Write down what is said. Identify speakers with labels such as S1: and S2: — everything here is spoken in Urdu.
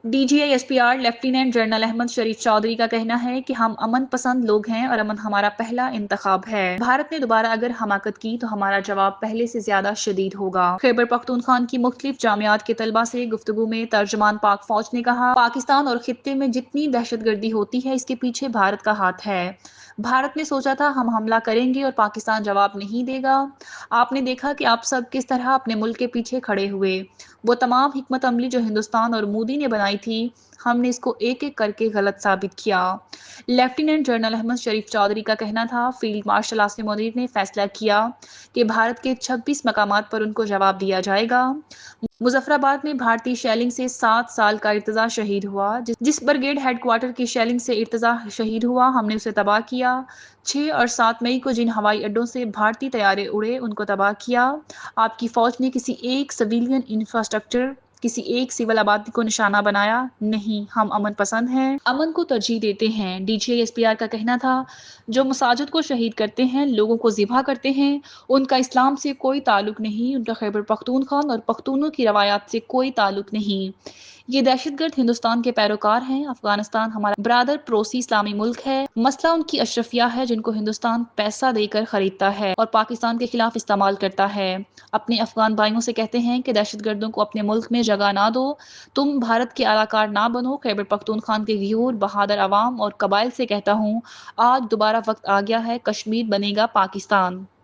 S1: D G I S P R lieutenant general Ahmed Sharif Chaudhry کا کہنا ہے کہ ہم امن پسند لوگ ہیں اور امن ہمارا پہلا انتخاب ہے۔ بھارت نے دوبارہ اگر حماقت کی تو ہمارا جواب پہلے سے زیادہ شدید ہوگا۔ خیبر پختونخوا کی مختلف جامعات کے طلباء سے گفتگو میں ترجمان پاک فوج نے کہا، پاکستان اور خطے میں جتنی دہشت گردی ہوتی ہے اس کے پیچھے بھارت کا ہاتھ ہے۔ بھارت نے سوچا تھا ہم حملہ کریں گے اور پاکستان جواب نہیں دے گا۔ آپ نے دیکھا کہ آپ سب کس طرح اپنے ملک کے پیچھے کھڑے ہوئے۔ وہ تمام حکمت عملی جو ہندوستان اور مودی نے بنائی تھی، ہم نے اس کو ایک ایک کر کے غلط ثابت کیا۔ لیفٹیننٹ جنرل احمد شریف چودھری کا کہنا تھا، فیلڈ مارشل عاصم منیر نے فیصلہ کیا کہ بھارت کے 26 مقامات پر ان کو جواب دیا جائے گا۔ مظفر آباد میں بھارتی شیلنگ سے 7 سال کا ارتضیٰ شہید ہوا۔ جس بریگیڈ ہیڈ کوارٹر کی شیلنگ سے ارتضیٰ شہید ہوا، ہم نے اسے تباہ کیا۔ 6 اور 7 مئی کو جن ہوائی اڈوں سے بھارتی طیارے اڑے ان کو تباہ کیا۔ آپ کی فوج نے کسی ایک سویلین انفراسٹرکچر، کسی ایک سول آبادی کو نشانہ بنایا نہیں۔ ہم امن پسند ہیں، امن کو ترجیح دیتے ہیں۔ D G I S P R کا کہنا تھا، جو مساجد کو شہید کرتے ہیں، لوگوں کو ذبح کرتے ہیں، ان کا اسلام سے کوئی تعلق نہیں، ان کا خیبر پختونخوا اور پختونوں کی روایات سے کوئی تعلق نہیں۔ یہ دہشت گرد ہندوستان کے پیروکار ہیں۔ افغانستان ہمارا برادر پڑوسی اسلامی ملک ہے۔ مسئلہ ان کی اشرفیہ ہے جن کو ہندوستان پیسہ دے کر خریدتا ہے اور پاکستان کے خلاف استعمال کرتا ہے۔ اپنے افغان بھائیوں سے کہتے ہیں کہ دہشت گردوں کو اپنے ملک میں جگہ نہ دو، تم بھارت کے اراکار نہ بنو۔ خیبر پختونخوا کے غیور بہادر عوام اور قبائل سے کہتا ہوں، آج دوبارہ وقت آ گیا ہے، کشمیر بنے گا پاکستان۔